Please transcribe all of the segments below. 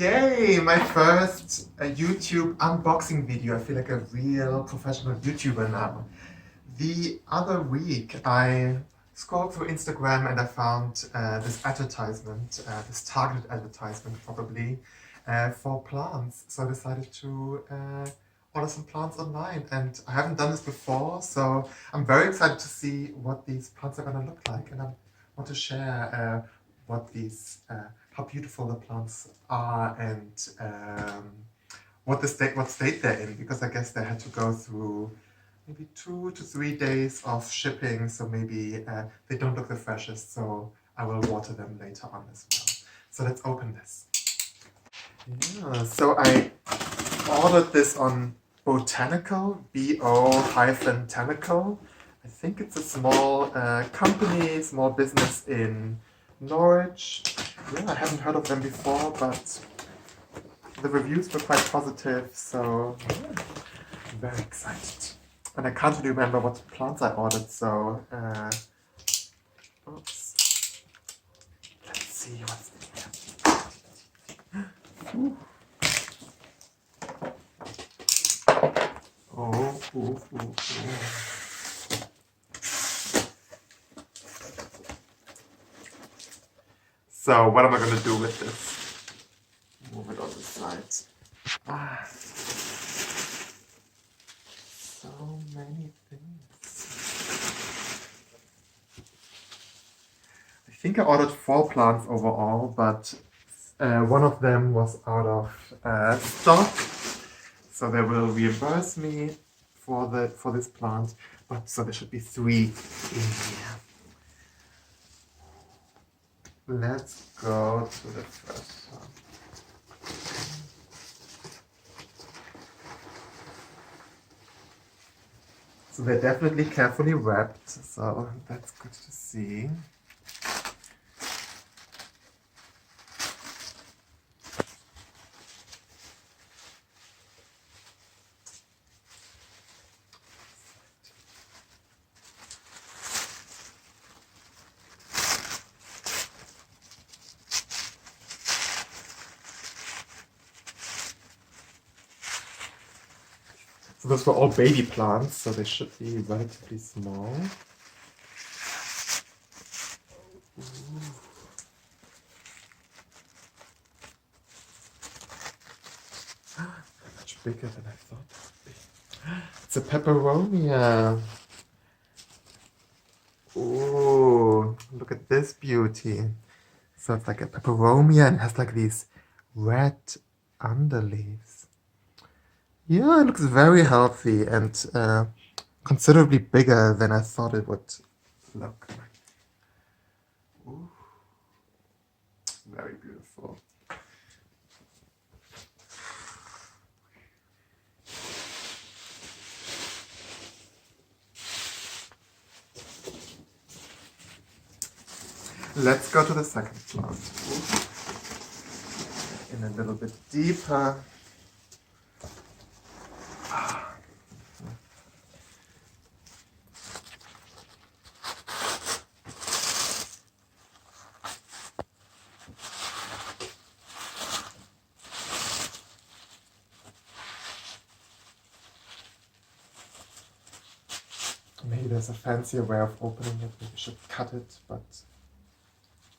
Yay! My first YouTube unboxing video. I feel like a real professional YouTuber now. The other week I scrolled through Instagram and I found this advertisement, this targeted advertisement probably, for plants. So I decided to order some plants online, and I haven't done this before, so I'm very excited to see what these plants are going to look like, and I want to share how beautiful the plants are, and what state they're in, because I guess they had to go through maybe 2 to 3 days of shipping, so maybe they don't look the freshest, so I will water them later on as well. So let's open this. Yeah, so I ordered this on bo-tanical, bo-tanical. I think it's a small company, small business in Norwich. Yeah, I haven't heard of them before, but the reviews were quite positive, so I'm very excited. And I can't really remember what plants I ordered, so oops. Let's see what's in here. Ooh. Ooh. So what am I going to do with this? Move it on the side. So many things. I think I ordered 4 plants overall, but one of them was out of stock, so they will reimburse me for this plant. But so there should be 3 in here. Let's go to the first one. So they're definitely carefully wrapped, so that's good to see. So those were all baby plants, so they should be relatively small. Much bigger than I thought it would be. It's a peperonia. Ooh, look at this beauty. So it's like a peperomia and has like these red underleaves. Yeah, it looks very healthy and considerably bigger than I thought it would look. Ooh, very beautiful. Let's go to the second plant. In a little bit deeper. Maybe there's a fancier way of opening it. Maybe we should cut it, but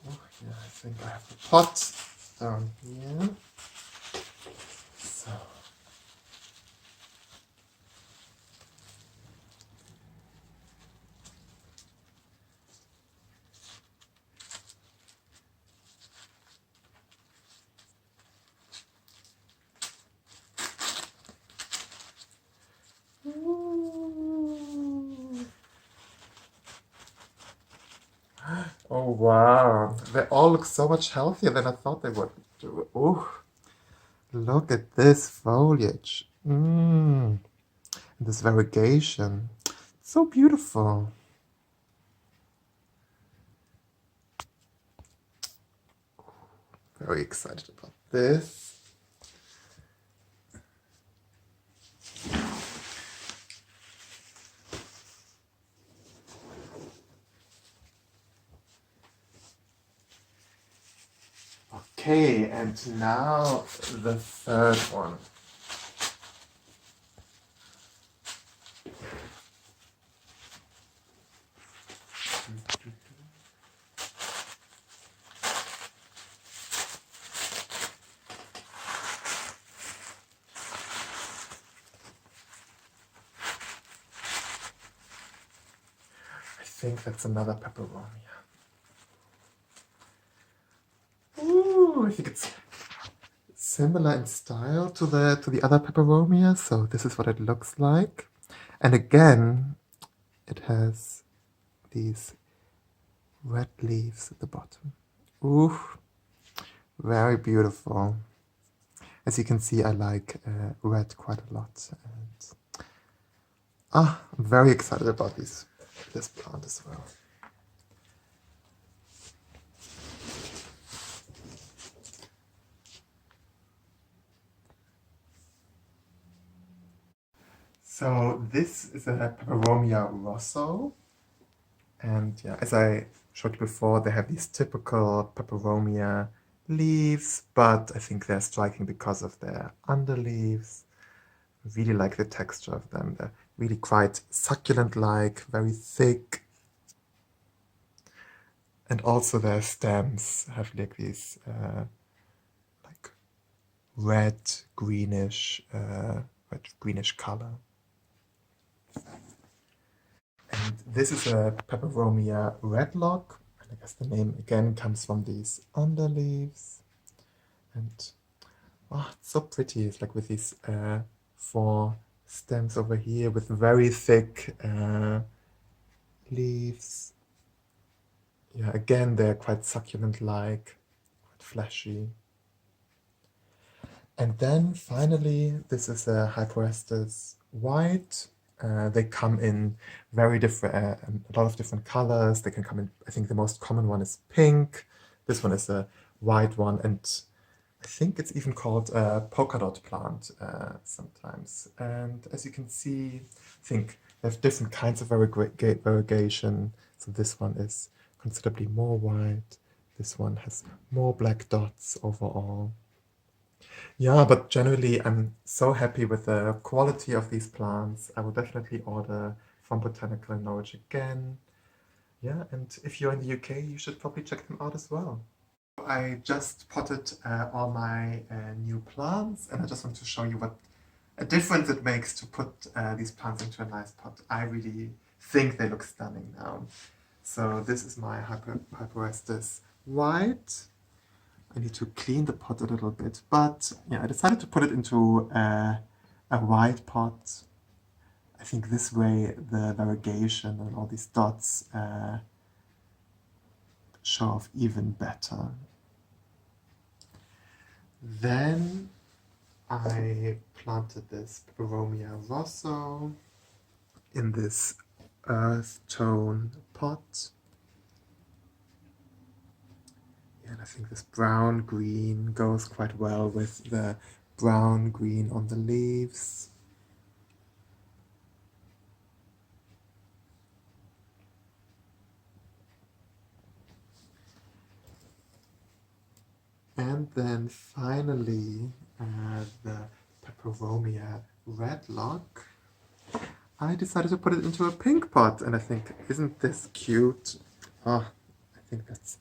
oh yeah, I think I have the pot down here. So oh wow, they all look so much healthier than I thought they would. Oh, look at this foliage. This variegation. So beautiful. Very excited about this. Okay, and now the third one. I think that's another peperomia. Ooh, I think it's similar in style to the other peperomia. So this is what it looks like. And again, it has these red leaves at the bottom. Ooh, very beautiful. As you can see, I like red quite a lot. And I'm very excited about this plant as well. So this is a peperomia rosso. And yeah, as I showed you before, they have these typical peperomia leaves, but I think they're striking because of their underleaves. Really like the texture of them. They're really quite succulent-like, very thick. And also their stems have like these like red-greenish color. And this is a peperomia redlock. And I guess the name again comes from these underleaves. And it's so pretty. It's like with these 4 stems over here with very thick leaves. Yeah, again, they're quite succulent-like, quite fleshy. And then finally, this is a Hyperestes white. They come in very different, a lot of different colors. They can come in, I think the most common one is pink. This one is a white one, and I think it's even called a polka dot plant sometimes. And as you can see, I think they have different kinds of variegation. So this one is considerably more white. This one has more black dots overall. Yeah, but generally, I'm so happy with the quality of these plants. I will definitely order from Botanical in Norwich again. Yeah, and if you're in the UK, you should probably check them out as well. I just potted all my new plants, and I just want to show you what a difference it makes to put these plants into a nice pot. I really think they look stunning now. So this is my Hyperestes white. I need to clean the pot a little bit, but yeah, I decided to put it into a white pot. I think this way the variegation and all these dots show off even better. Then I planted this peperomia rosso in this earth tone pot. And I think this brown green goes quite well with the brown green on the leaves. And then finally, the peperomia redlock. I decided to put it into a pink pot, and I think, isn't this cute? I think that's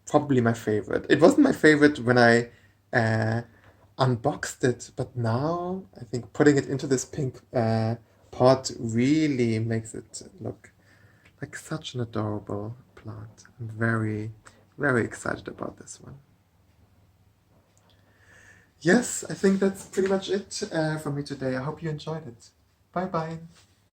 probably my favorite. It wasn't my favorite when I unboxed it, but now I think putting it into this pink pot really makes it look like such an adorable plant. I'm very, very excited about this one. Yes, I think that's pretty much it from me today. I hope you enjoyed it. Bye bye.